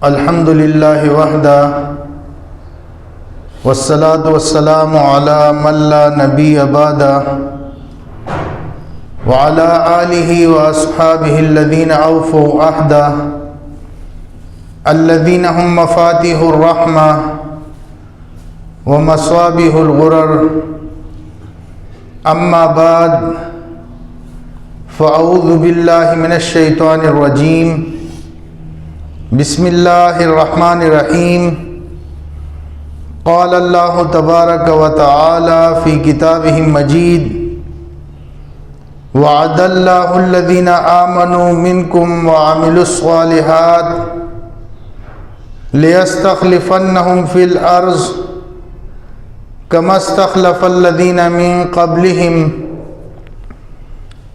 الحمد للہ وحدہ والصلاة والسلام علی من لا نبی بعدہ وعلی آلہ واصحابہ الذین اوفوا عہدہ الذین هم مفاتیح الرحمہ ومصابیح الغرر اما بعد فاعوذ باللہ من الشیطان الرجیم بسم اللہ الرحمن الرحیم قال اللہ تبارک و تعالی فی کتابہ مجید وعد اللہ الذین آمنوا منکم وعملوا الصالحات لیستخلفنہم فی الارض کما استخلف الذین من قبلہم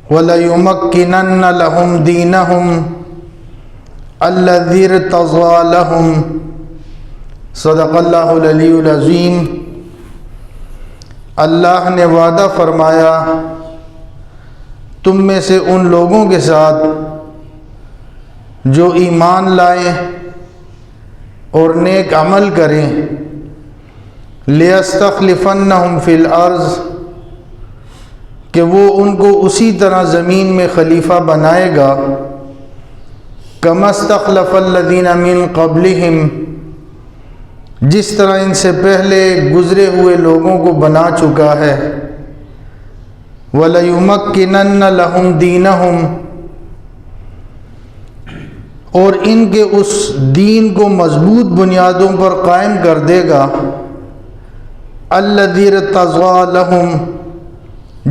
وَلَيُمَكِّنَنَّ لَهُمْ دِينَهُمْ الَّذِي ارْتَضَىٰ لَهُمْ صدق اللہ العلی العظیم۔ اللہ نے وعدہ فرمایا تم میں سے ان لوگوں کے ساتھ جو ایمان لائیں اور نیک عمل کریں، لِيَسْتَخْلِفَنَّهُمْ فِي الْأَرْضِ کہ وہ ان کو اسی طرح زمین میں خلیفہ بنائے گا، کما استخلف الذین من قبلہم جس طرح ان سے پہلے گزرے ہوئے لوگوں کو بنا چکا ہے، وَلَيُمَكِّنَنَّ لَهُمْ دِينَهُمْ اور ان کے اس دین کو مضبوط بنیادوں پر قائم کر دے گا، الَّذِي ارْتَضَىٰ لَهُمْ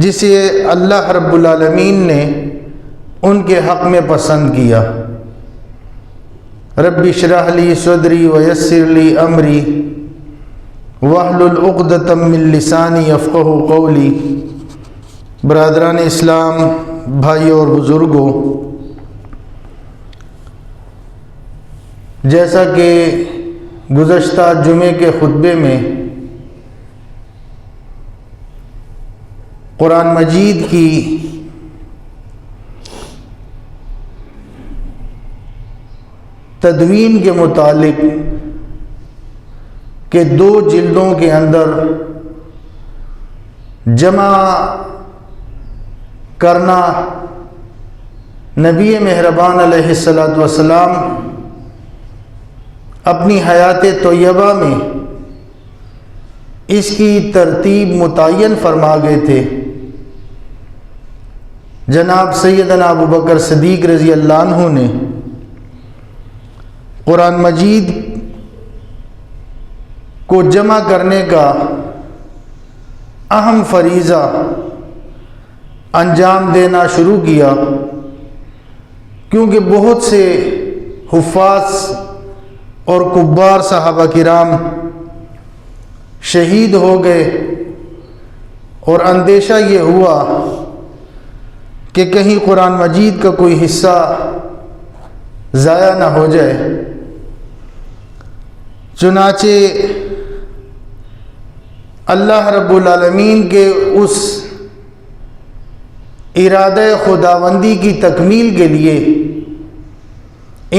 جسے اللہ رب العالمین نے ان کے حق میں پسند کیا۔ رب اشرح لی صدری ویسر لی امری واحلل عقدۃ من لسانی یفقہوا قولی۔ برادران اسلام، بھائیوں اور بزرگوں، جیسا کہ گزشتہ جمعے کے خطبے میں قرآن مجید کی تدوین کے متعلق کہ 2 جلدوں کے اندر جمع کرنا نبی مہربان علیہ السلام اپنی حیات طیبہ میں اس کی ترتیب متعین فرما گئے تھے۔ جناب سیدنا ابوبکر صدیق رضی اللہ عنہ نے قرآن مجید کو جمع کرنے کا اہم فریضہ انجام دینا شروع کیا، کیونکہ بہت سے حفاظ اور کبار صحابہ کرام شہید ہو گئے، اور اندیشہ یہ ہوا کہ کہیں قرآن مجید کا کوئی حصہ ضائع نہ ہو جائے۔ چنانچہ اللہ رب العالمین کے اس ارادہ خداوندی کی تکمیل کے لیے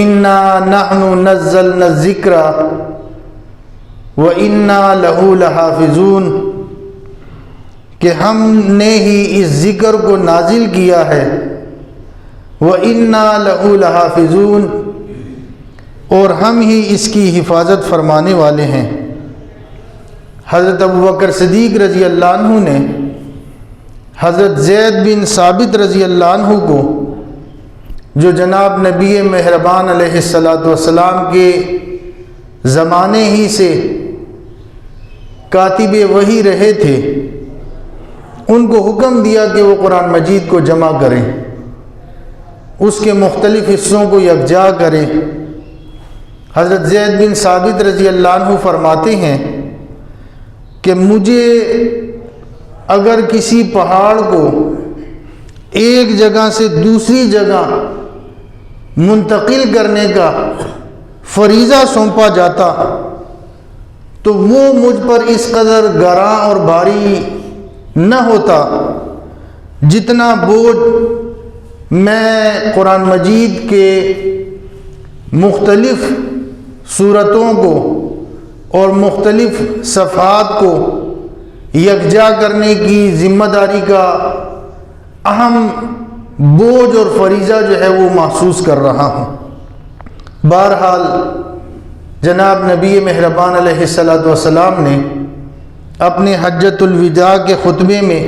اِنَّا نَحْنُ نَزَّلْنَا الذِّكْرَ وَإِنَّا لَهُ لَحَافِظُونَ کہ ہم نے ہی اس ذکر کو نازل کیا ہے، وَإِنَّا لَهُ لَحَافِظُونَ اور ہم ہی اس کی حفاظت فرمانے والے ہیں۔ حضرت ابوبکر صدیق رضی اللہ عنہ نے حضرت زید بن ثابت رضی اللہ عنہ کو، جو جناب نبی مہربان علیہ السلام کے زمانے ہی سے کاتب وحی رہے تھے، ان کو حکم دیا کہ وہ قرآن مجید کو جمع کریں، اس کے مختلف حصوں کو یکجا کریں۔ حضرت زید بن ثابت رضی اللہ عنہ فرماتے ہیں کہ مجھے اگر کسی پہاڑ کو ایک جگہ سے دوسری جگہ منتقل کرنے کا فریضہ سونپا جاتا تو وہ مجھ پر اس قدر گراں اور بھاری نہ ہوتا جتنا بوجھ میں قرآن مجید کے مختلف صورتوں کو اور مختلف صفحات کو یکجا کرنے کی ذمہ داری کا اہم بوجھ اور فریضہ جو ہے وہ محسوس کر رہا ہوں۔ بہرحال جناب نبی مہربان علیہ الصلوۃ والسلام نے اپنے حجۃ الوداع کے خطبے میں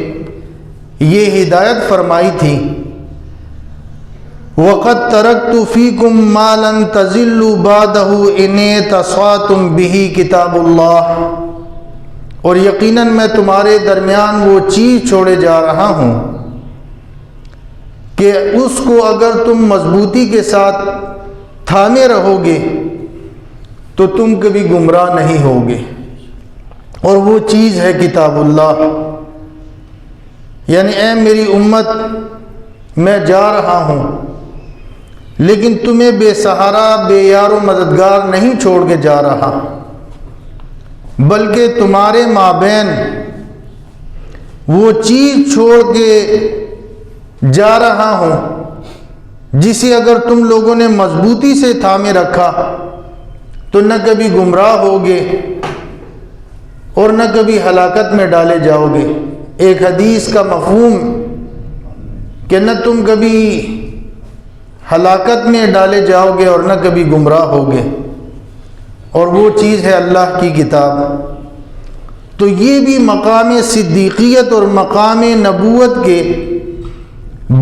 یہ ہدایت فرمائی تھی، وَقَدْ تَرَكْتُ فِيكُمْ مَا لَن تَضِلُّوا بَعْدَهُ إِنِ اعْتَصَمْتُم بِهِ کتاب اللہ، اور یقیناً میں تمہارے درمیان وہ چیز چھوڑے جا رہا ہوں کہ اس کو اگر تم مضبوطی کے ساتھ تھامے رہو گے تو تم کبھی گمراہ نہیں ہوگے، اور وہ چیز ہے کتاب اللہ۔ یعنی اے میری امت، میں جا رہا ہوں لیکن تمہیں بے سہارا، بے یار و مددگار نہیں چھوڑ کے جا رہا، بلکہ تمہارے مابین وہ چیز چھوڑ کے جا رہا ہوں جسے اگر تم لوگوں نے مضبوطی سے تھامے رکھا تو نہ کبھی گمراہ ہوگے اور نہ کبھی ہلاکت میں ڈالے جاؤ گے۔ ایک حدیث کا مفہوم کہ نہ تم کبھی ہلاکت میں ڈالے جاؤ گے اور نہ کبھی گمراہ ہوگے، اور وہ چیز ہے اللہ کی کتاب۔ تو یہ بھی مقام صدیقیت اور مقام نبوت کے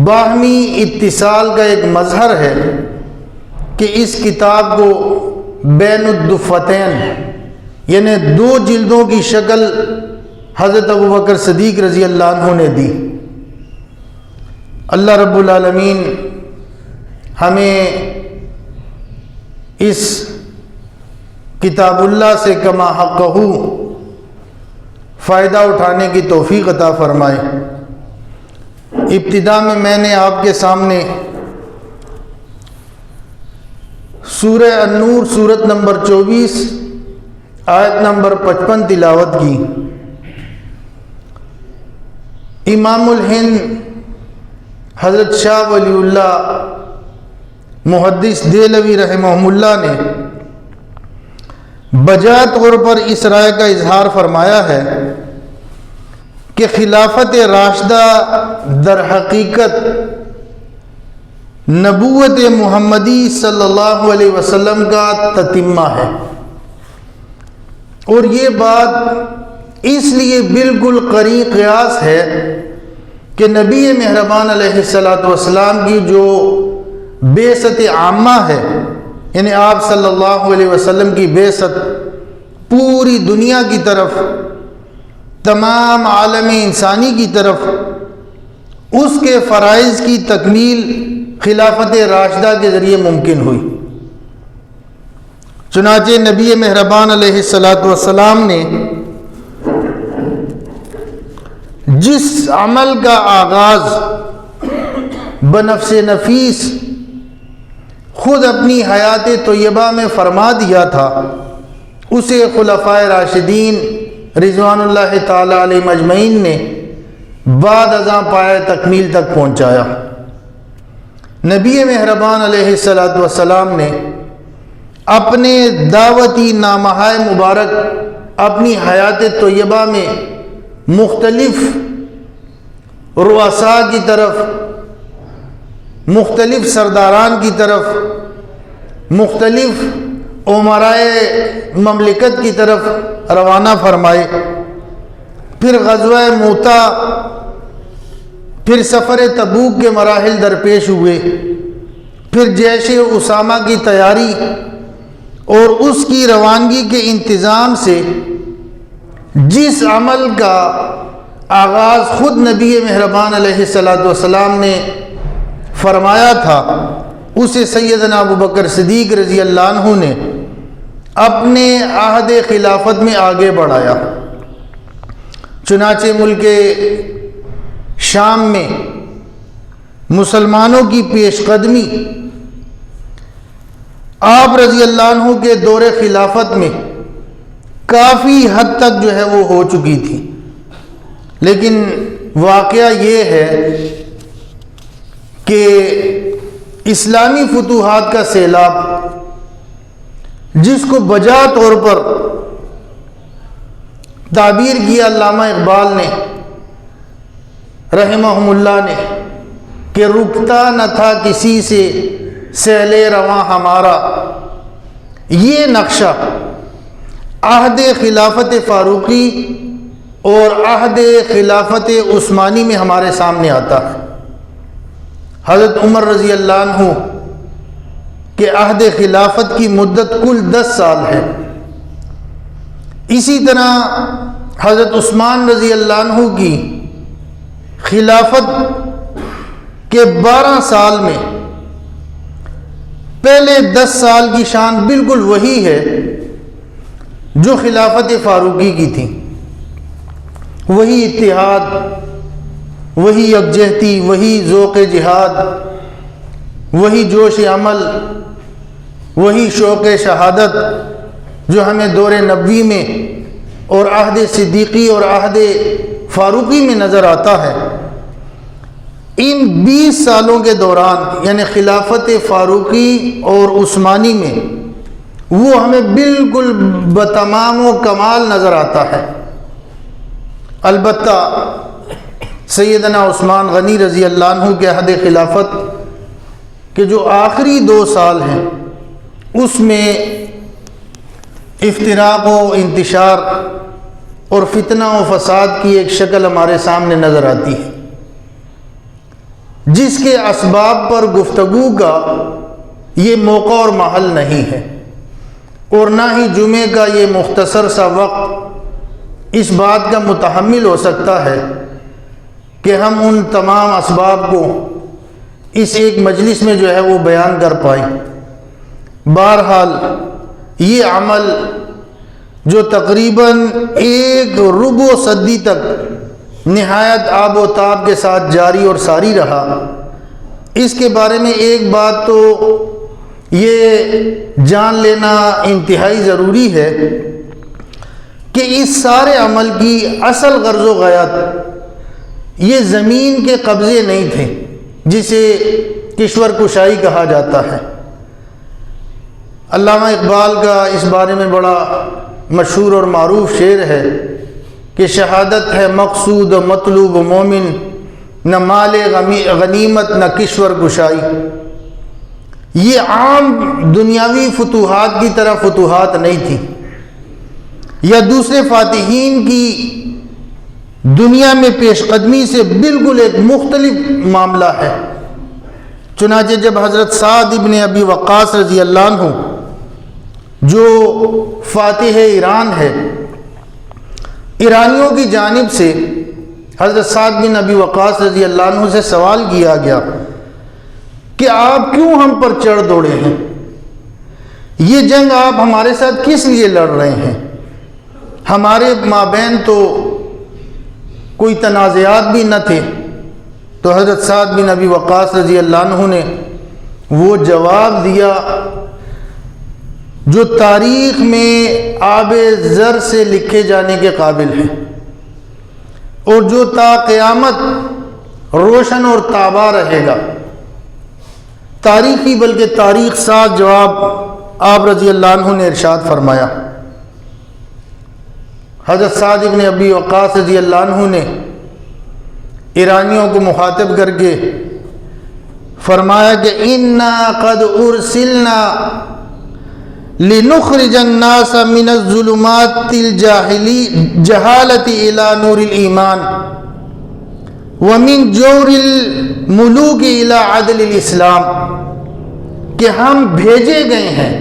باہمی اتصال کا ایک مظہر ہے کہ اس کتاب کو بین الدفتین یعنی دو جلدوں کی شکل حضرت ابوبکر صدیق رضی اللہ عنہ نے دی۔ اللہ رب العالمین ہمیں اس کتاب اللہ سے کما حقہ فائدہ اٹھانے کی توفیق عطا فرمائے۔ ابتدا میں نے آپ کے سامنے سورہ النور سورت نمبر 24 آیت نمبر 55 تلاوت کی۔ امام الہند حضرت شاہ ولی اللہ محدث دہلوی رحمہ اللہ نے بجا طور پر اس رائے کا اظہار فرمایا ہے کہ خلافت راشدہ در حقیقت نبوت محمدی صلی اللہ علیہ وسلم کا تتمہ ہے، اور یہ بات اس لیے بالکل قریب قیاس ہے کہ نبی مہربان علیہ السلام کی جو بعثت عامہ ہے، یعنی آپ صلی اللہ علیہ وسلم کی بعثت پوری دنیا کی طرف، تمام عالم انسانی کی طرف، اس کے فرائض کی تکمیل خلافت راشدہ کے ذریعے ممکن ہوئی۔ چنانچہ نبی مہربان علیہ السلام نے جس عمل کا آغاز بنفس نفیس خود اپنی حیات طیبہ میں فرما دیا تھا، اسے خلفائے راشدین رضوان اللہ تعالی علیہ مجمعین نے بعد ازاں پائے تکمیل تک پہنچایا۔ نبی مہربان علیہ السلام نے اپنے دعوتی نامہ مبارک اپنی حیات طیبہ میں مختلف رؤساء کی طرف، مختلف سرداران کی طرف، مختلف امرائے مملکت کی طرف روانہ فرمائے، پھر غزوہ موتا، پھر سفر تبوک کے مراحل درپیش ہوئے، پھر جیش اسامہ کی تیاری اور اس کی روانگی کے انتظام سے جس عمل کا آغاز خود نبی مہربان علیہ السلام نے فرمایا تھا، اسے سیدنا ابوبکر صدیق رضی اللہ عنہ نے اپنے عہد خلافت میں آگے بڑھایا۔ چنانچہ ملک شام میں مسلمانوں کی پیش قدمی آپ رضی اللہ عنہ کے دور خلافت میں کافی حد تک جو ہے وہ ہو چکی تھی، لیکن واقعہ یہ ہے کہ اسلامی فتوحات کا سیلاب جس کو بجا طور پر تعبیر کیا علامہ اقبال نے رحمہم اللہ نے کہ رکتا نہ تھا کسی سے سیل رواں ہمارا، یہ نقشہ عہد خلافت فاروقی اور عہد خلافت عثمانی میں ہمارے سامنے آتا ہے۔ حضرت عمر رضی اللہ عنہ کہ عہد خلافت کی مدت کل 10 سال ہے، اسی طرح حضرت عثمان رضی اللہ عنہ کی خلافت کے 12 سال میں پہلے 10 سال کی شان بالکل وہی ہے جو خلافت فاروقی کی تھی، وہی اتحاد، وہی یکجہتی، وہی ذوق جہاد، وہی جوش عمل، وہی شوق شہادت جو ہمیں دور نبوی میں اور عہد صدیقی اور عہد فاروقی میں نظر آتا ہے۔ ان 20 سالوں کے دوران یعنی خلافت فاروقی اور عثمانی میں وہ ہمیں بالکل بتمام و کمال نظر آتا ہے۔ البتہ سیدنا عثمان غنی رضی اللہ عنہ کے عہد خلافت کے جو آخری 2 سال ہیں اس میں افتراق و انتشار اور فتنہ و فساد کی ایک شکل ہمارے سامنے نظر آتی ہے، جس کے اسباب پر گفتگو کا یہ موقع اور محل نہیں ہے، اور نہ ہی جمعے کا یہ مختصر سا وقت اس بات کا متحمل ہو سکتا ہے کہ ہم ان تمام اسباب کو اس ایک مجلس میں جو ہے وہ بیان کر پائیں۔ بہرحال یہ عمل جو تقریباً 1 صدی تک نہایت آب و تاب کے ساتھ جاری اور ساری رہا، اس کے بارے میں ایک بات تو یہ جان لینا انتہائی ضروری ہے کہ اس سارے عمل کی اصل غرض و غایت یہ زمین کے قبضے نہیں تھے جسے کشور کشائی کہا جاتا ہے۔ علامہ اقبال کا اس بارے میں بڑا مشہور اور معروف شعر ہے کہ شہادت ہے مقصود و مطلوب مومن، نہ مال غنیمت نہ کشور کشائی۔ یہ عام دنیاوی فتوحات کی طرح فتوحات نہیں تھی یا دوسرے فاتحین کی دنیا میں پیش قدمی سے بالکل ایک مختلف معاملہ ہے۔ چنانچہ جب حضرت سعد ابن ابی وقاص رضی اللہ عنہ جو فاتح ایران ہے، ایرانیوں کی جانب سے حضرت سعد بن ابی وقاص رضی اللہ عنہ سے سوال کیا گیا کہ آپ کیوں ہم پر چڑھ دوڑے ہیں، یہ جنگ آپ ہمارے ساتھ کس لیے لڑ رہے ہیں؟ ہمارے مابین تو کوئی تنازعات بھی نہ تھے۔ تو حضرت سعد بن ابی وقاص رضی اللہ عنہ نے وہ جواب دیا جو تاریخ میں آب زر سے لکھے جانے کے قابل ہے اور جو تا قیامت روشن اور تابع رہے گا۔ تاریخی بلکہ تاریخ ساز جواب آپ رضی اللہ عنہ نے ارشاد فرمایا۔ حضرت سعد بن ابی وقاص رضی اللہ عنہ نے ایرانیوں کو مخاطب کر کے فرمایا کہ اِنَّا قَدْ أُرْسِلْنَا لِنُخْرِجَ النَّاسَ مِنَ الظُّلُمَاتِ الْجَهَالَةِ إِلَى نُورِ الْإِيمَانِ وَمِنْ جَوْرِ الْمُلُوكِ إِلَى عَدْلِ الْإِسْلَامِ کہ ہم بھیجے گئے ہیں،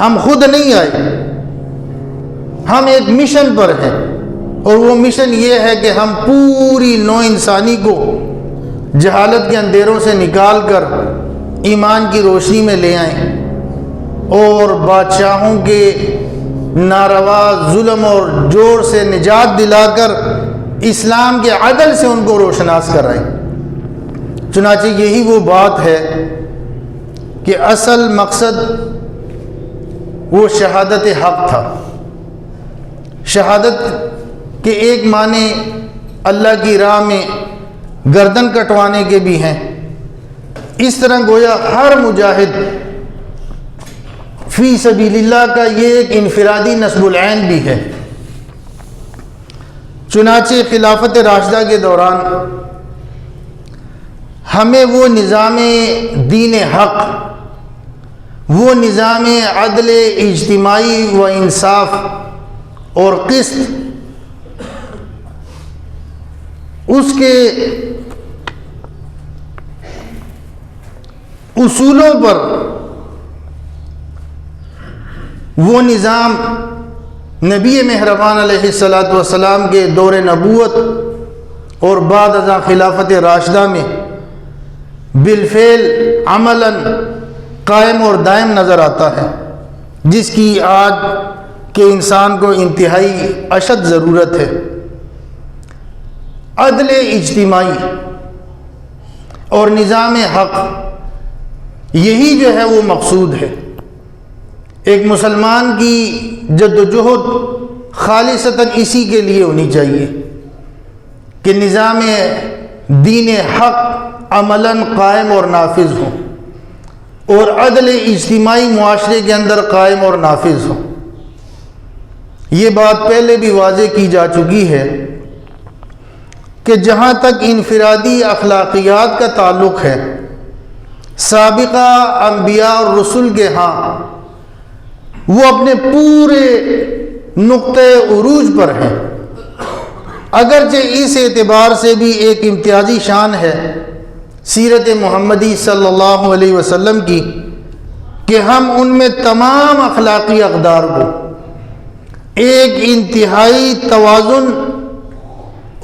ہم خود نہیں آئے، ہم ایک مشن پر ہیں، اور وہ مشن یہ ہے کہ ہم پوری نوع انسانی کو جہالت کے اندھیروں سے نکال کر ایمان کی روشنی میں لے آئیں اور بادشاہوں کے ناروا ظلم اور جور سے نجات دلا کر اسلام کے عدل سے ان کو روشناس کرائیں۔ چنانچہ یہی وہ بات ہے کہ اصل مقصد وہ شہادت حق تھا۔ شہادت کے ایک معنی اللہ کی راہ میں گردن کٹوانے کے بھی ہیں۔ اس طرح گویا ہر مجاہد فی سبیل اللہ کا یہ ایک انفرادی نصب العین بھی ہے۔ چنانچہ خلافت راشدہ کے دوران ہمیں وہ نظام دین حق، وہ نظام عدل اجتماعی و انصاف اور قسط، اس کے اصولوں پر وہ نظام نبی مہربان علیہ الصلاۃ والسلام کے دور نبوت اور بعد ازاں خلافت راشدہ میں بالفعل عملاً قائم اور دائم نظر آتا ہے، جس کی آج کے انسان کو انتہائی اشد ضرورت ہے۔ عدل اجتماعی اور نظام حق، یہی جو ہے وہ مقصود ہے۔ ایک مسلمان کی جد و جہد خالصتاً اسی کے لیے ہونی چاہیے کہ نظام دین حق عملاً قائم اور نافذ ہو، اور عدل اجتماعی معاشرے کے اندر قائم اور نافذ ہو۔ یہ بات پہلے بھی واضح کی جا چکی ہے کہ جہاں تک انفرادی اخلاقیات کا تعلق ہے، سابقہ انبیاء اور رسل کے ہاں وہ اپنے پورے نقطۂ عروج پر ہیں، اگرچہ اس اعتبار سے بھی ایک امتیازی شان ہے سیرت محمدی صلی اللہ علیہ وسلم کی کہ ہم ان میں تمام اخلاقی اقدار کو ایک انتہائی توازن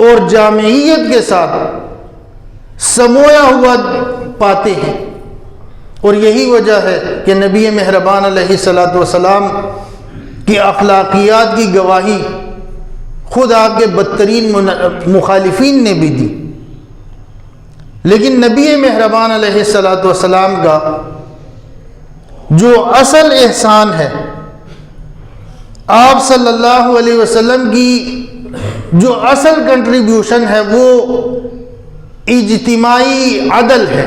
اور جامعیت کے ساتھ سمویا ہوا پاتے ہیں، اور یہی وجہ ہے کہ نبی مہربان علیہ الصلاۃ والسلام کی اخلاقیات کی گواہی خود آپ کے بدترین مخالفین نے بھی دی، لیکن نبی مہربان علیہ الصلاۃ والسلام کا جو اصل احسان ہے، آپ صلی اللہ علیہ وسلم کی جو اصل کنٹریبیوشن ہے، وہ اجتماعی عدل ہے،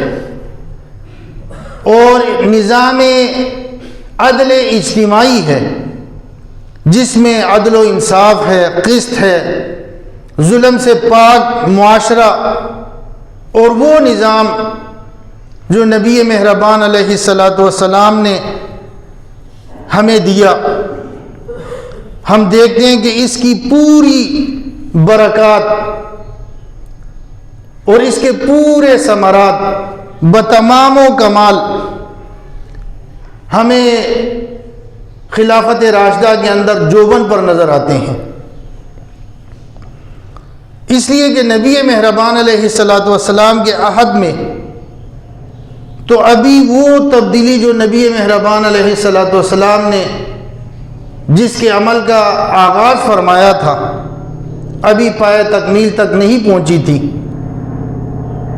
اور نظام عدل اجتماعی ہے جس میں عدل و انصاف ہے، قسط ہے، ظلم سے پاک معاشرہ، اور وہ نظام جو نبی مہربان علیہ الصلاۃ والسلام نے ہمیں دیا۔ ہم دیکھتے ہیں کہ اس کی پوری برکات اور اس کے پورے ثمرات بتمام و کمال ہمیں خلافت راشدہ کے اندر جوبن پر نظر آتے ہیں، اس لیے کہ نبی مہربان علیہ الصلاۃ والسلام کے عہد میں تو ابھی وہ تبدیلی جو نبی مہربان علیہ الصلاۃ والسلام نے جس کے عمل کا آغاز فرمایا تھا، ابھی پائے تکمیل تک نہیں پہنچی تھی،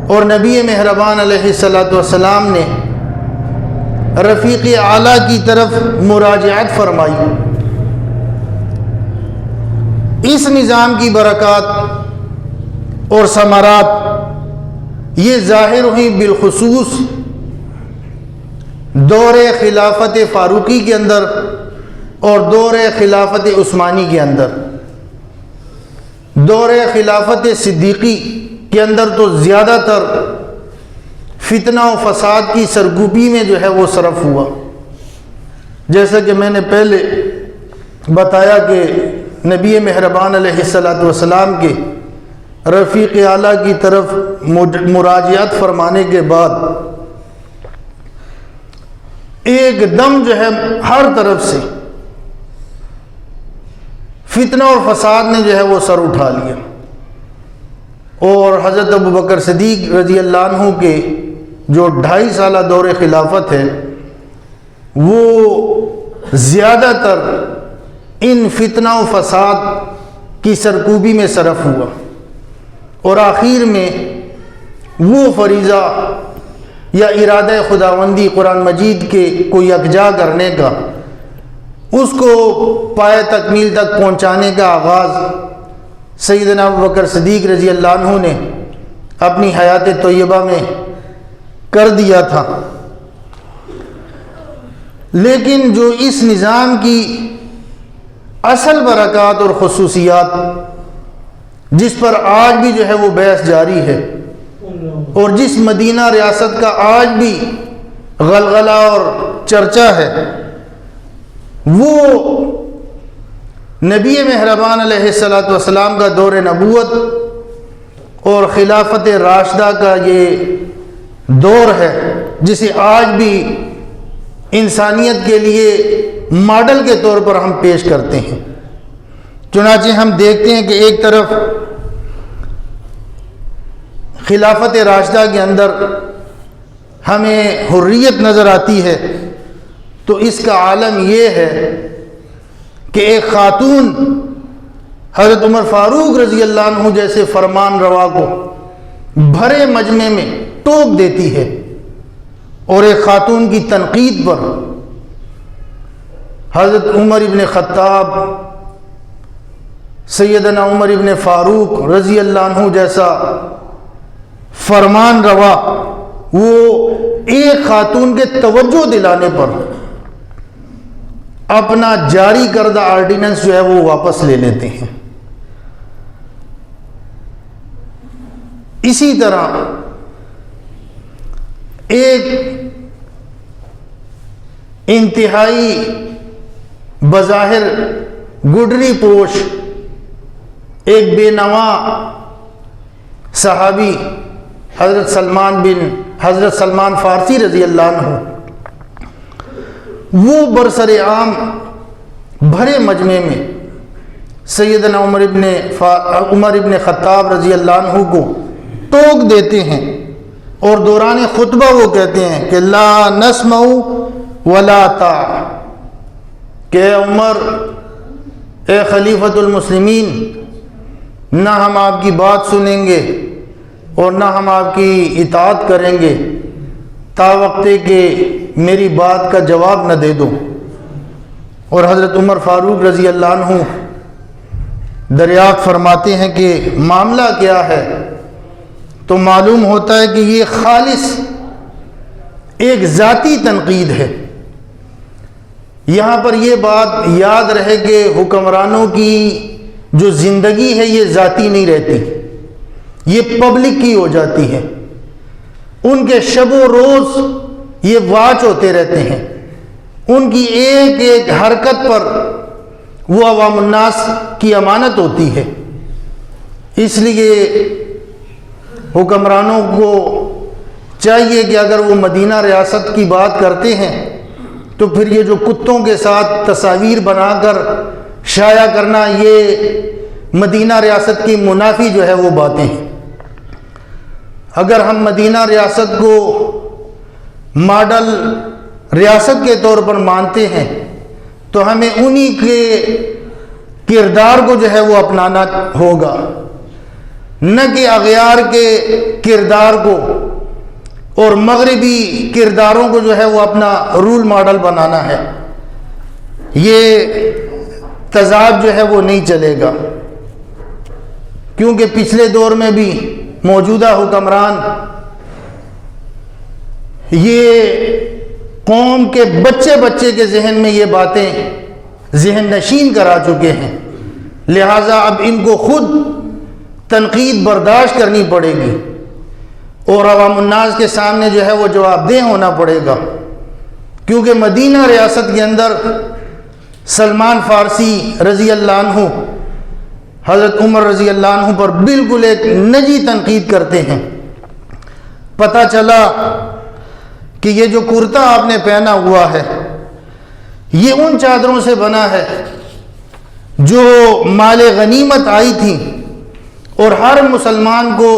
اور نبی مہربان علیہ الصلاۃ والسلام نے رفیق اعلیٰ کی طرف مراجعت فرمائی۔ اس نظام کی برکات اور ثمرات یہ ظاہر ہوئی بالخصوص دور خلافت فاروقی کے اندر اور دور خلافت عثمانی کے اندر۔ دور خلافت صدیقی کے اندر تو زیادہ تر فتنہ و فساد کی سرگوبی میں جو ہے وہ صرف ہوا، جیسا کہ میں نے پہلے بتایا کہ نبی مہربان علیہ الصلاۃ والسلام کے رفیق اعلیٰ کی طرف مراجعت فرمانے کے بعد ایک دم جو ہے ہر طرف سے فتنہ اور فساد نے جو ہے وہ سر اٹھا لیا، اور حضرت ابوبکر صدیق رضی اللہ عنہ کے جو 2.5 سالہ دور خلافت ہے وہ زیادہ تر ان فتنہ و فساد کی سرکوبی میں صرف ہوا، اور آخر میں وہ فریضہ یا ارادہ خداوندی قرآن مجید کے کو یکجا کرنے کا، اس کو پائے تکمیل تک پہنچانے کا آغاز سیدنا ابوبکر صدیق رضی اللہ عنہ نے اپنی حیات طیبہ میں کر دیا تھا۔ لیکن جو اس نظام کی اصل برکات اور خصوصیات جس پر آج بھی جو ہے وہ بحث جاری ہے، اور جس مدینہ ریاست کا آج بھی غلغلہ اور چرچا ہے، وہ نبی مہربان علیہ الصلوۃ والسلام کا دور نبوت اور خلافت راشدہ کا یہ دور ہے، جسے آج بھی انسانیت کے لیے ماڈل کے طور پر ہم پیش کرتے ہیں۔ چنانچہ ہم دیکھتے ہیں کہ ایک طرف خلافت راشدہ کے اندر ہمیں حریت نظر آتی ہے، تو اس کا عالم یہ ہے کہ ایک خاتون حضرت عمر فاروق رضی اللہ عنہ جیسے فرمان روا کو بھرے مجمع میں ٹوک دیتی ہے، اور ایک خاتون کی تنقید پر حضرت عمر ابن خطاب، سیدنا عمر ابن فاروق رضی اللہ عنہ جیسا فرمان روا وہ ایک خاتون کے توجہ دلانے پر اپنا جاری کردہ آرڈیننس جو ہے وہ واپس لے لیتے ہیں۔ اسی طرح ایک انتہائی بظاہر گڈری پوش ایک بے نوا صحابی حضرت سلمان فارسی رضی اللہ عنہ، وہ برسر عام بھرے مجمع میں سیدنا عمر ابن خطاب رضی اللہ عنہ کو ٹوک دیتے ہیں، اور دوران خطبہ وہ کہتے ہیں کہ لا نسمع ولا طاع، کہ اے عمر، اے خلیفۃ المسلمین، نہ ہم آپ کی بات سنیں گے اور نہ ہم آپ کی اطاعت کریں گے تا وقتے کہ میری بات کا جواب نہ دے دو۔ اور حضرت عمر فاروق رضی اللہ عنہ دریافت فرماتے ہیں کہ معاملہ کیا ہے، تو معلوم ہوتا ہے کہ یہ خالص ایک ذاتی تنقید ہے۔ یہاں پر یہ بات یاد رہے کہ حکمرانوں کی جو زندگی ہے یہ ذاتی نہیں رہتی، یہ پبلک کی ہو جاتی ہے۔ ان کے شب و روز یہ واچ ہوتے رہتے ہیں، ان کی ایک ایک حرکت پر وہ عوام الناس کی امانت ہوتی ہے۔ اس لیے حکمرانوں کو چاہیے کہ اگر وہ مدینہ ریاست کی بات کرتے ہیں تو پھر یہ جو کتوں کے ساتھ تصاویر بنا کر شائع کرنا، یہ مدینہ ریاست کی منافی جو ہے وہ باتیں ہیں۔ اگر ہم مدینہ ریاست کو ماڈل ریاست کے طور پر مانتے ہیں تو ہمیں انہی کے کردار کو جو ہے وہ اپنانا ہوگا، نہ کہ اغیار کے کردار کو اور مغربی کرداروں کو جو ہے وہ اپنا رول ماڈل بنانا ہے۔ یہ تضاد جو ہے وہ نہیں چلے گا، کیونکہ پچھلے دور میں بھی موجودہ حکمران یہ قوم کے بچے کے ذہن میں یہ باتیں ذہن نشین کرا چکے ہیں، لہٰذا اب ان کو خود تنقید برداشت کرنی پڑے گی اور عوام الناس کے سامنے جو ہے وہ جواب دہ ہونا پڑے گا، کیونکہ مدینہ ریاست کے اندر سلمان فارسی رضی اللہ عنہ حضرت عمر رضی اللہ عنہ پر بالکل ایک نجی تنقید کرتے ہیں۔ پتہ چلا کہ یہ جو کرتا آپ نے پہنا ہوا ہے یہ ان چادروں سے بنا ہے جو مال غنیمت آئی تھی، اور ہر مسلمان کو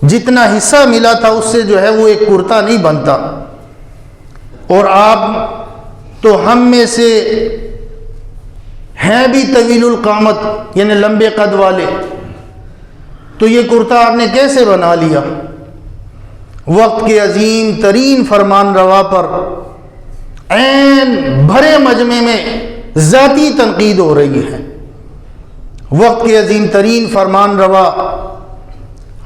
جتنا حصہ ملا تھا اس سے جو ہے وہ ایک کرتا نہیں بنتا، اور آپ تو ہم میں سے ہیں بھی طویل القامت یعنی لمبے قد والے، تو یہ کرتا آپ نے کیسے بنا لیا؟ وقت کے عظیم ترین فرمان روا پر عین بھرے مجمع میں ذاتی تنقید ہو رہی ہے۔ وقت کے عظیم ترین فرمان روا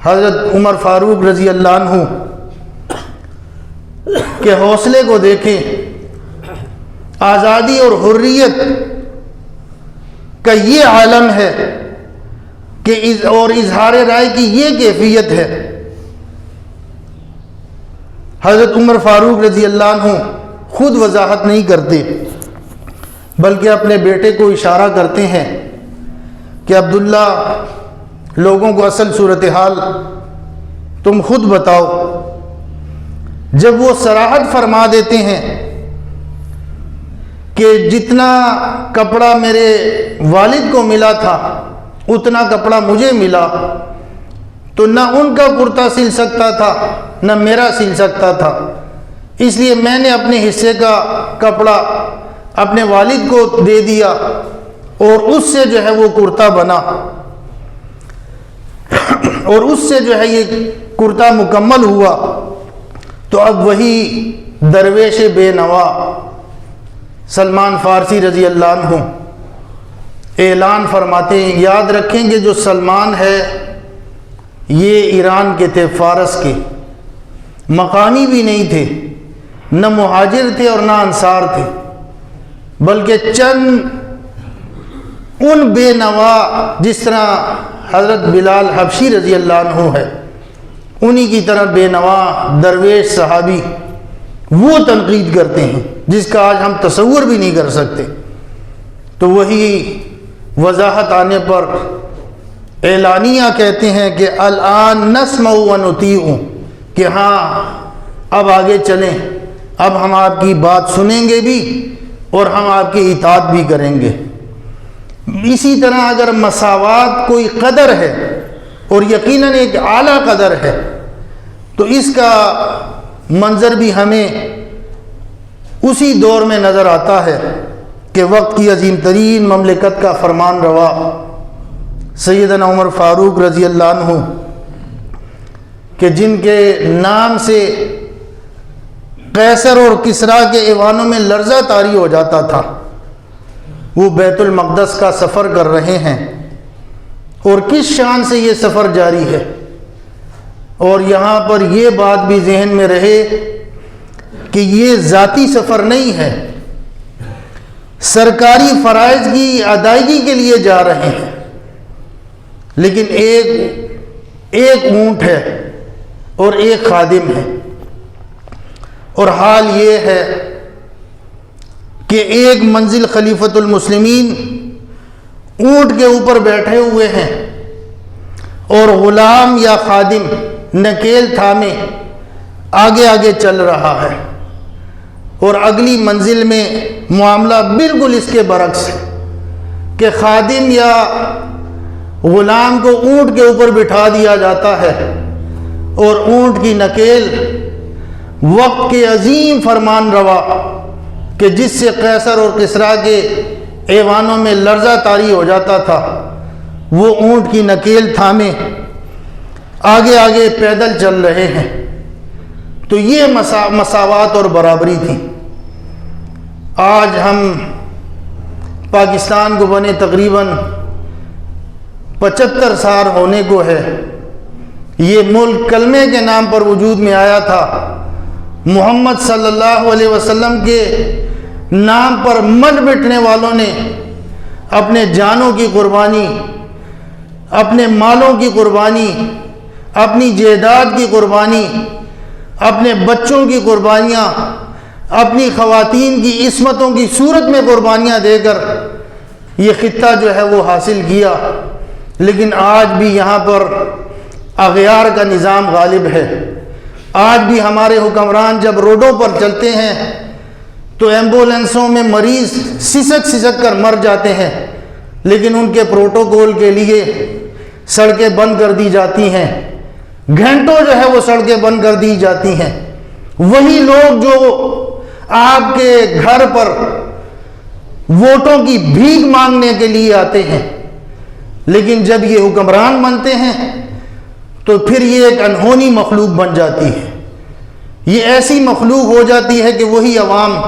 حضرت عمر فاروق رضی اللہ عنہ کے حوصلے کو دیکھیں، آزادی اور حریت کا یہ عالم ہے کہ اور اظہار رائے کی یہ کیفیت ہے. حضرت عمر فاروق رضی اللہ عنہ خود وضاحت نہیں کرتے بلکہ اپنے بیٹے کو اشارہ کرتے ہیں کہ عبداللہ، لوگوں کو اصل صورتحال تم خود بتاؤ. جب وہ صراحت فرما دیتے ہیں کہ جتنا کپڑا میرے والد کو ملا تھا اتنا کپڑا مجھے ملا، تو نہ ان کا کرتا سل سکتا تھا نہ میرا سل سکتا تھا، اس لیے میں نے اپنے حصے کا کپڑا اپنے والد کو دے دیا اور اس سے جو ہے وہ کرتا بنا، اور اس سے جو ہے یہ کرتا مکمل ہوا. تو اب وہی درویش بے نوا سلمان فارسی رضی اللہ عنہ اعلان فرماتے ہیں، یاد رکھیں کہ جو سلمان ہے یہ ایران کے تھے، فارس کے، مقامی بھی نہیں تھے، نہ مہاجر تھے اور نہ انصار تھے، بلکہ چند ان بے نوا جس طرح حضرت بلال حبشی رضی اللہ عنہ ہے، انہی کی طرح بے نوا درویش صحابی وہ تنقید کرتے ہیں جس کا آج ہم تصور بھی نہیں کر سکتے. تو وہی وضاحت آنے پر اعلانیہ کہتے ہیں کہ الآن نسمع و نطیع، کہ ہاں اب آگے چلیں، اب ہم آپ کی بات سنیں گے بھی اور ہم آپ کی اطاعت بھی کریں گے. اسی طرح اگر مساوات کوئی قدر ہے اور یقیناً ایک اعلیٰ قدر ہے تو اس کا منظر بھی ہمیں اسی دور میں نظر آتا ہے کہ وقت کی عظیم ترین مملکت کا فرمان روا سیدنا عمر فاروق رضی اللہ عنہ، کہ جن کے نام سے قیصر اور کسریٰ کے ایوانوں میں لرزہ طاری ہو جاتا تھا، وہ بیت المقدس کا سفر کر رہے ہیں. اور کس شان سے یہ سفر جاری ہے. اور یہاں پر یہ بات بھی ذہن میں رہے کہ یہ ذاتی سفر نہیں ہے، سرکاری فرائض کی ادائیگی کے لیے جا رہے ہیں، لیکن ایک اونٹ ہے اور ایک خادم ہے. اور حال یہ ہے کہ ایک منزل خلیفۃ المسلمین اونٹ کے اوپر بیٹھے ہوئے ہیں اور غلام یا خادم نکیل تھامے آگے آگے چل رہا ہے. اور اگلی منزل میں معاملہ بالکل اس کے برعکس ہے کہ خادم یا غلام کو اونٹ کے اوپر بٹھا دیا جاتا ہے اور اونٹ کی نکیل وقت کے عظیم فرمان روا کہ جس سے قیصر اور کسریٰ کے ایوانوں میں لرزہ طاری ہو جاتا تھا، وہ اونٹ کی نکیل تھامے آگے آگے پیدل چل رہے ہیں. تو یہ مساوات اور برابری تھی. آج ہم پاکستان کو بنے تقریباً 75 سال ہونے کو ہے. یہ ملک کلمے کے نام پر وجود میں آیا تھا، محمد صلی اللہ علیہ وسلم کے نام پر مر مٹنے والوں نے اپنے جانوں کی قربانی، اپنے مالوں کی قربانی، اپنی جائیداد کی قربانی، اپنے بچوں کی قربانیاں، اپنی خواتین کی عصمتوں کی صورت میں قربانیاں دے کر یہ خطہ جو ہے وہ حاصل کیا. لیکن آج بھی یہاں پر اغیار کا نظام غالب ہے. آج بھی ہمارے حکمران جب روڈوں پر چلتے ہیں تو ایمبولینسوں میں مریض سسک سسک کر مر جاتے ہیں، لیکن ان کے پروٹوکول کے لیے سڑکیں بند کر دی جاتی ہیں، گھنٹوں جو ہے وہ سڑکیں بند کر دی جاتی ہیں. وہی لوگ جو آپ کے گھر پر ووٹوں کی بھیک مانگنے کے لیے آتے ہیں، لیکن جب یہ حکمران بنتے ہیں تو پھر یہ ایک انہونی مخلوق بن جاتی ہے. یہ ایسی مخلوق ہو جاتی ہے کہ وہی عوام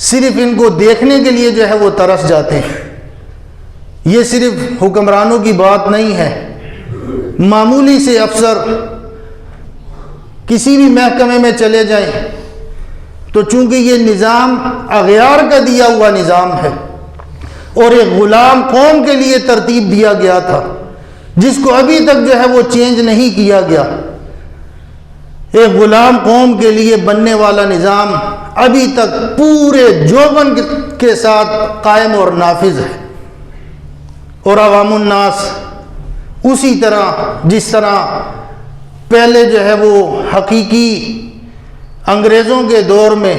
صرف ان کو دیکھنے کے لیے جو ہے وہ ترس جاتے ہیں. یہ صرف حکمرانوں کی بات نہیں ہے، معمولی سے افسر کسی بھی محکمے میں چلے جائیں تو چونکہ یہ نظام اغیار کا دیا ہوا نظام ہے اور ایک غلام قوم کے لیے ترتیب دیا گیا تھا جس کو ابھی تک جو ہے وہ چینج نہیں کیا گیا، ایک غلام قوم کے لیے بننے والا نظام ابھی تک پورے جوبن کے ساتھ قائم اور نافذ ہے، اور عوام الناس اسی طرح جس طرح پہلے جو ہے وہ حقیقی انگریزوں کے دور میں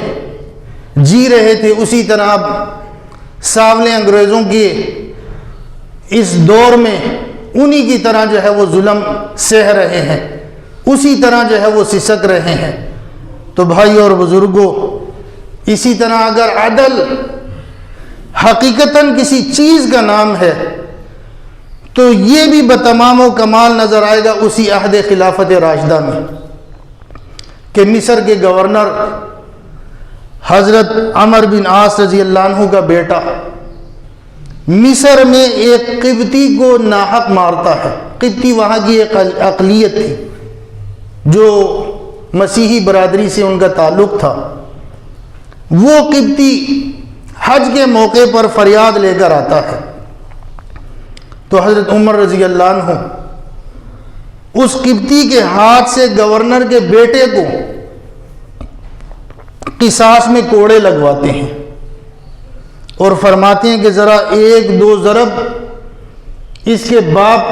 جی رہے تھے، اسی طرح اب ساولے انگریزوں کے اس دور میں انہی کی طرح جو ہے وہ ظلم سہ رہے ہیں، اسی طرح جو ہے وہ سسک رہے ہیں۔ تو بھائی اور بزرگوں، اسی طرح اگر عدل حقیقتاً کسی چیز کا نام ہے تو یہ بھی بتمام و کمال نظر آئے گا اسی عہد خلافت راشدہ میں کہ مصر کے گورنر حضرت عمر بن عاص رضی اللہ عنہ کا بیٹا مصر میں ایک قبطی کو ناحق مارتا ہے۔ قبطی وہاں کی ایک اقلیت تھی جو مسیحی برادری سے ان کا تعلق تھا۔ وہ قبطی حج کے موقع پر فریاد لے کر آتا ہے تو حضرت عمر رضی اللہ عنہ اس قبطی کے ہاتھ سے گورنر کے بیٹے کو قصاص میں کوڑے لگواتے ہیں اور فرماتے ہیں کہ ذرا ایک دو ضرب اس کے باپ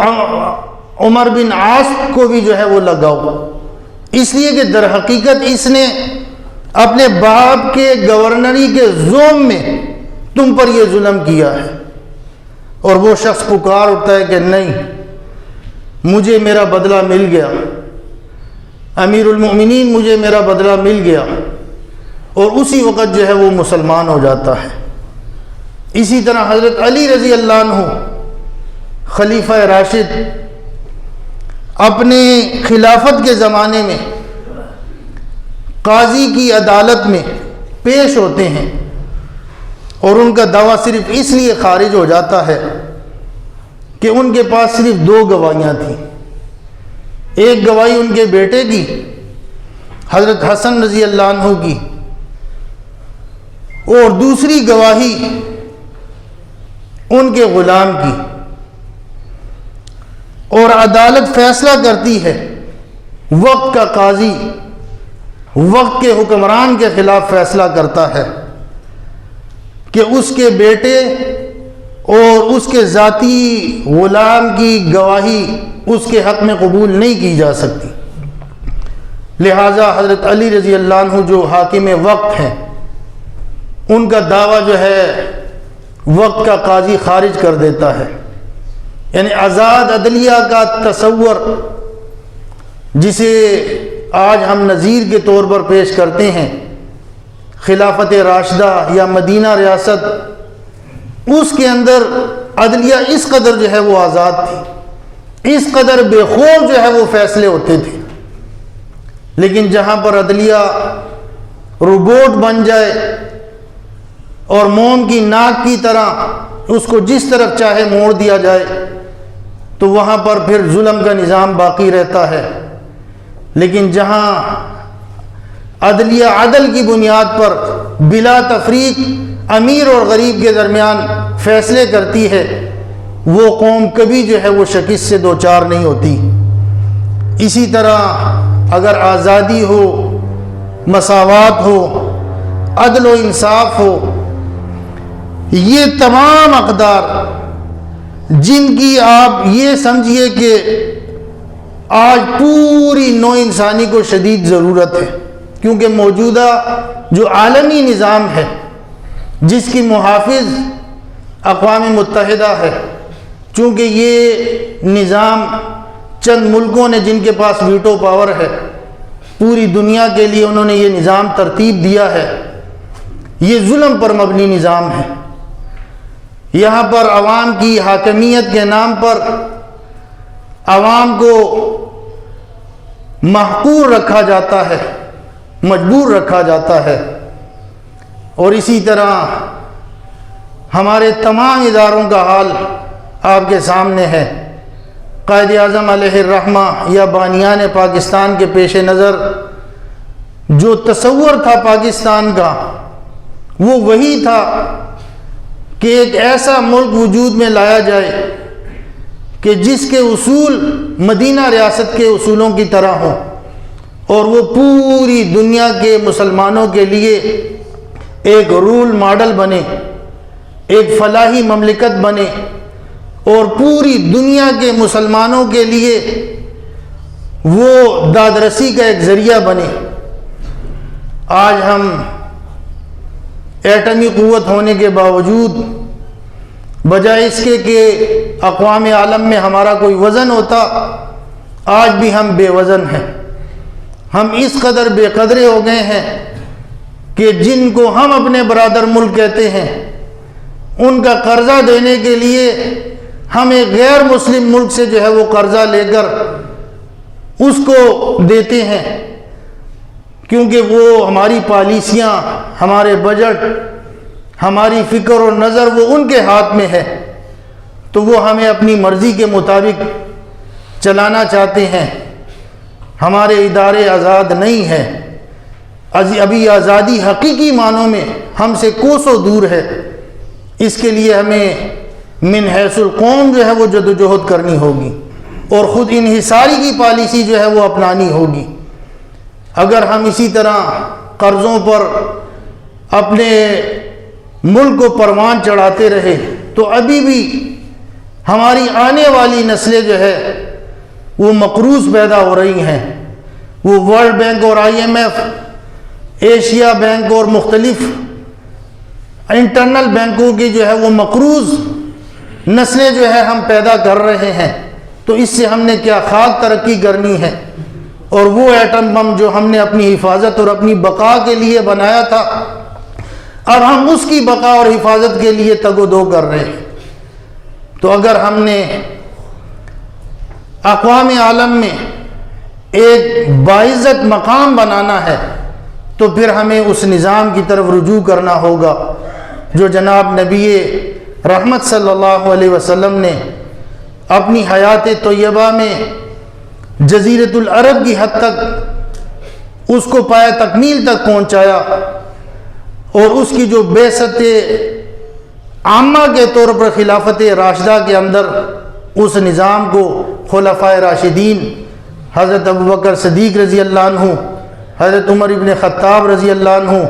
عمر بن عاص کو بھی جو ہے وہ لگاؤ، اس لیے کہ در حقیقت اس نے اپنے باپ کے گورنری کے زوم میں تم پر یہ ظلم کیا ہے۔ اور وہ شخص پکار اٹھتا ہے کہ نہیں، مجھے میرا بدلہ مل گیا، امیر المؤمنین مجھے میرا بدلہ مل گیا، اور اسی وقت جو ہے وہ مسلمان ہو جاتا ہے۔ اسی طرح حضرت علی رضی اللہ عنہ خلیفہ راشد اپنے خلافت کے زمانے میں قاضی کی عدالت میں پیش ہوتے ہیں اور ان کا دعویٰ صرف اس لیے خارج ہو جاتا ہے کہ ان کے پاس صرف دو گواہیاں تھیں، ایک گواہی ان کے بیٹے کی حضرت حسن رضی اللہ عنہ کی، اور دوسری گواہی ان کے غلام کی، اور عدالت فیصلہ کرتی ہے، وقت کا قاضی وقت کے حکمران کے خلاف فیصلہ کرتا ہے کہ اس کے بیٹے اور اس کے ذاتی غلام کی گواہی اس کے حق میں قبول نہیں کی جا سکتی، لہٰذا حضرت علی رضی اللہ عنہ جو حاکم وقت ہیں ان کا دعویٰ جو ہے وقت کا قاضی خارج کر دیتا ہے۔ یعنی آزاد عدلیہ کا تصور جسے آج ہم نظیر کے طور پر پیش کرتے ہیں، خلافت راشدہ یا مدینہ ریاست، اس کے اندر عدلیہ اس قدر جو ہے وہ آزاد تھی، اس قدر بے خوف جو ہے وہ فیصلے ہوتے تھے۔ لیکن جہاں پر عدلیہ روبوٹ بن جائے اور موم کی ناک کی طرح اس کو جس طرف چاہے موڑ دیا جائے تو وہاں پر پھر ظلم کا نظام باقی رہتا ہے۔ لیکن جہاں عدلیہ عدل کی بنیاد پر بلا تفریق امیر اور غریب کے درمیان فیصلے کرتی ہے، وہ قوم کبھی جو ہے وہ شکست سے دوچار نہیں ہوتی۔ اسی طرح اگر آزادی ہو، مساوات ہو، عدل و انصاف ہو، یہ تمام اقدار جن کی آپ یہ سمجھیے کہ آج پوری نو انسانی کو شدید ضرورت ہے، کیونکہ موجودہ جو عالمی نظام ہے جس کی محافظ اقوام متحدہ ہے، چونکہ یہ نظام چند ملکوں نے جن کے پاس ویٹو پاور ہے، پوری دنیا کے لیے انہوں نے یہ نظام ترتیب دیا ہے، یہ ظلم پر مبنی نظام ہے۔ یہاں پر عوام کی حاکمیت کے نام پر عوام کو محقور رکھا جاتا ہے، مجبور رکھا جاتا ہے، اور اسی طرح ہمارے تمام اداروں کا حال آپ کے سامنے ہے۔ قائد اعظم علیہ الرحمہ یا بانیان پاکستان کے پیش نظر جو تصور تھا پاکستان کا وہ وہی تھا کہ ایک ایسا ملک وجود میں لایا جائے کہ جس کے اصول مدینہ ریاست کے اصولوں کی طرح ہوں، اور وہ پوری دنیا کے مسلمانوں کے لیے ایک رول ماڈل بنے، ایک فلاحی مملکت بنے، اور پوری دنیا کے مسلمانوں کے لیے وہ دادرسی کا ایک ذریعہ بنے۔ آج ہم ایٹمی قوت ہونے کے باوجود بجائے اس کے کہ اقوام عالم میں ہمارا کوئی وزن ہوتا، آج بھی ہم بے وزن ہیں۔ ہم اس قدر بے قدرے ہو گئے ہیں کہ جن کو ہم اپنے برادر ملک کہتے ہیں ان کا قرضہ دینے کے لیے ہم ایک غیر مسلم ملک سے جو ہے وہ قرضہ لے کر اس کو دیتے ہیں، کیونکہ وہ ہماری پالیسیاں، ہمارے بجٹ، ہماری فکر و نظر وہ ان کے ہاتھ میں ہے، تو وہ ہمیں اپنی مرضی کے مطابق چلانا چاہتے ہیں۔ ہمارے ادارے آزاد نہیں ہیں، ابھی آزادی حقیقی معنوں میں ہم سے کوسوں دور ہے۔ اس کے لیے ہمیں من حیث القوم جو ہے وہ جدوجہد کرنی ہوگی، اور خود انحصاری کی پالیسی جو ہے وہ اپنانی ہوگی۔ اگر ہم اسی طرح قرضوں پر اپنے ملک کو پروان چڑھاتے رہے تو ابھی بھی ہماری آنے والی نسلیں جو ہے وہ مقروض پیدا ہو رہی ہیں۔ وہ ورلڈ بینک اور IMF، ایشیا بینک اور مختلف انٹرنل بینکوں کی جو ہے وہ مقروض نسلیں جو ہے ہم پیدا کر رہے ہیں، تو اس سے ہم نے کیا خاک ترقی کرنی ہے؟ اور وہ ایٹم بم جو ہم نے اپنی حفاظت اور اپنی بقا کے لیے بنایا تھا، اب ہم اس کی بقا اور حفاظت کے لیے تگ و دو کر رہے ہیں۔ تو اگر ہم نے اقوام عالم میں ایک باعزت مقام بنانا ہے تو پھر ہمیں اس نظام کی طرف رجوع کرنا ہوگا جو جناب نبی رحمت صلی اللہ علیہ وسلم نے اپنی حیات طیبہ میں جزیرۃ العرب کی حد تک اس کو پایا تکمیل تک پہنچایا، اور اس کی جو بعثت عامہ کے طور پر خلافت راشدہ کے اندر اس نظام کو خلفائے راشدین حضرت ابوبکر صدیق رضی اللہ عنہ، حضرت عمر ابن خطاب رضی اللہ عنہ،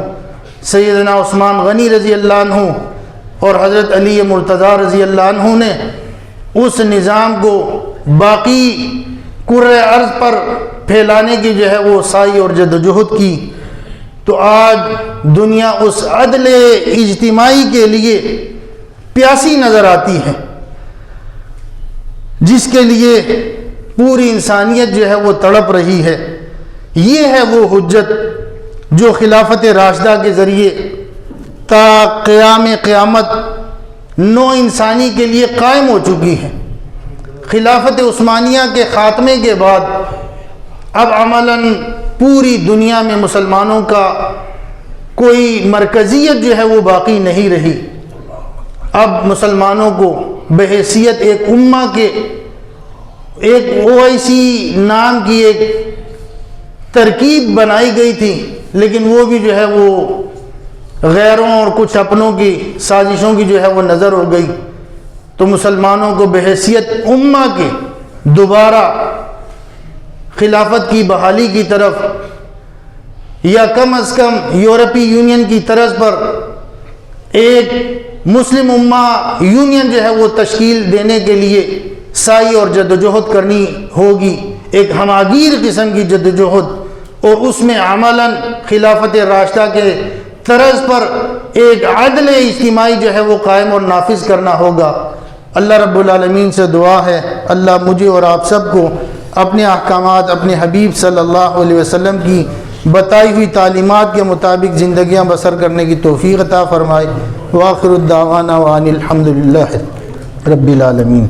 سیدنا عثمان غنی رضی اللہ عنہ اور حضرت علی مرتضیٰ رضی اللہ عنہ نے اس نظام کو باقی کرۂ ارض پر پھیلانے کی جو ہے وہ سعی اور جدوجہد کی۔ تو آج دنیا اس عدل اجتماعی کے لیے پیاسی نظر آتی ہے جس کے لیے پوری انسانیت جو ہے وہ تڑپ رہی ہے۔ یہ ہے وہ حجت جو خلافت راشدہ کے ذریعے تا قیام قیامت نو انسانی کے لیے قائم ہو چکی ہے۔ خلافت عثمانیہ کے خاتمے کے بعد اب عملاً پوری دنیا میں مسلمانوں کا کوئی مرکزیت جو ہے وہ باقی نہیں رہی۔ اب مسلمانوں کو بحیثیت ایک امہ کے ایک OIC نام کی ایک ترکیب بنائی گئی تھی، لیکن وہ بھی جو ہے وہ غیروں اور کچھ اپنوں کی سازشوں کی جو ہے وہ نظر ہو گئی۔ تو مسلمانوں کو بحیثیت امہ کے دوبارہ خلافت کی بحالی کی طرف، یا کم از کم یورپی یونین کی طرز پر ایک مسلم امہ یونین جو ہے وہ تشکیل دینے کے لیے سعی اور جدوجہد کرنی ہوگی، ایک ہماگیر قسم کی جدوجہد، اور اس میں عملاً خلافت راشدہ کے طرز پر ایک عدل اجتماعی جو ہے وہ قائم اور نافذ کرنا ہوگا۔ اللہ رب العالمین سے دعا ہے اللہ مجھے اور آپ سب کو اپنے احکامات اپنے حبیب صلی اللہ علیہ وسلم کی بتائی ہوئی تعلیمات کے مطابق زندگیاں بسر کرنے کی توفیق عطا فرمائے۔ وآخر الدعوانا وان الحمد للہ رب العالمین۔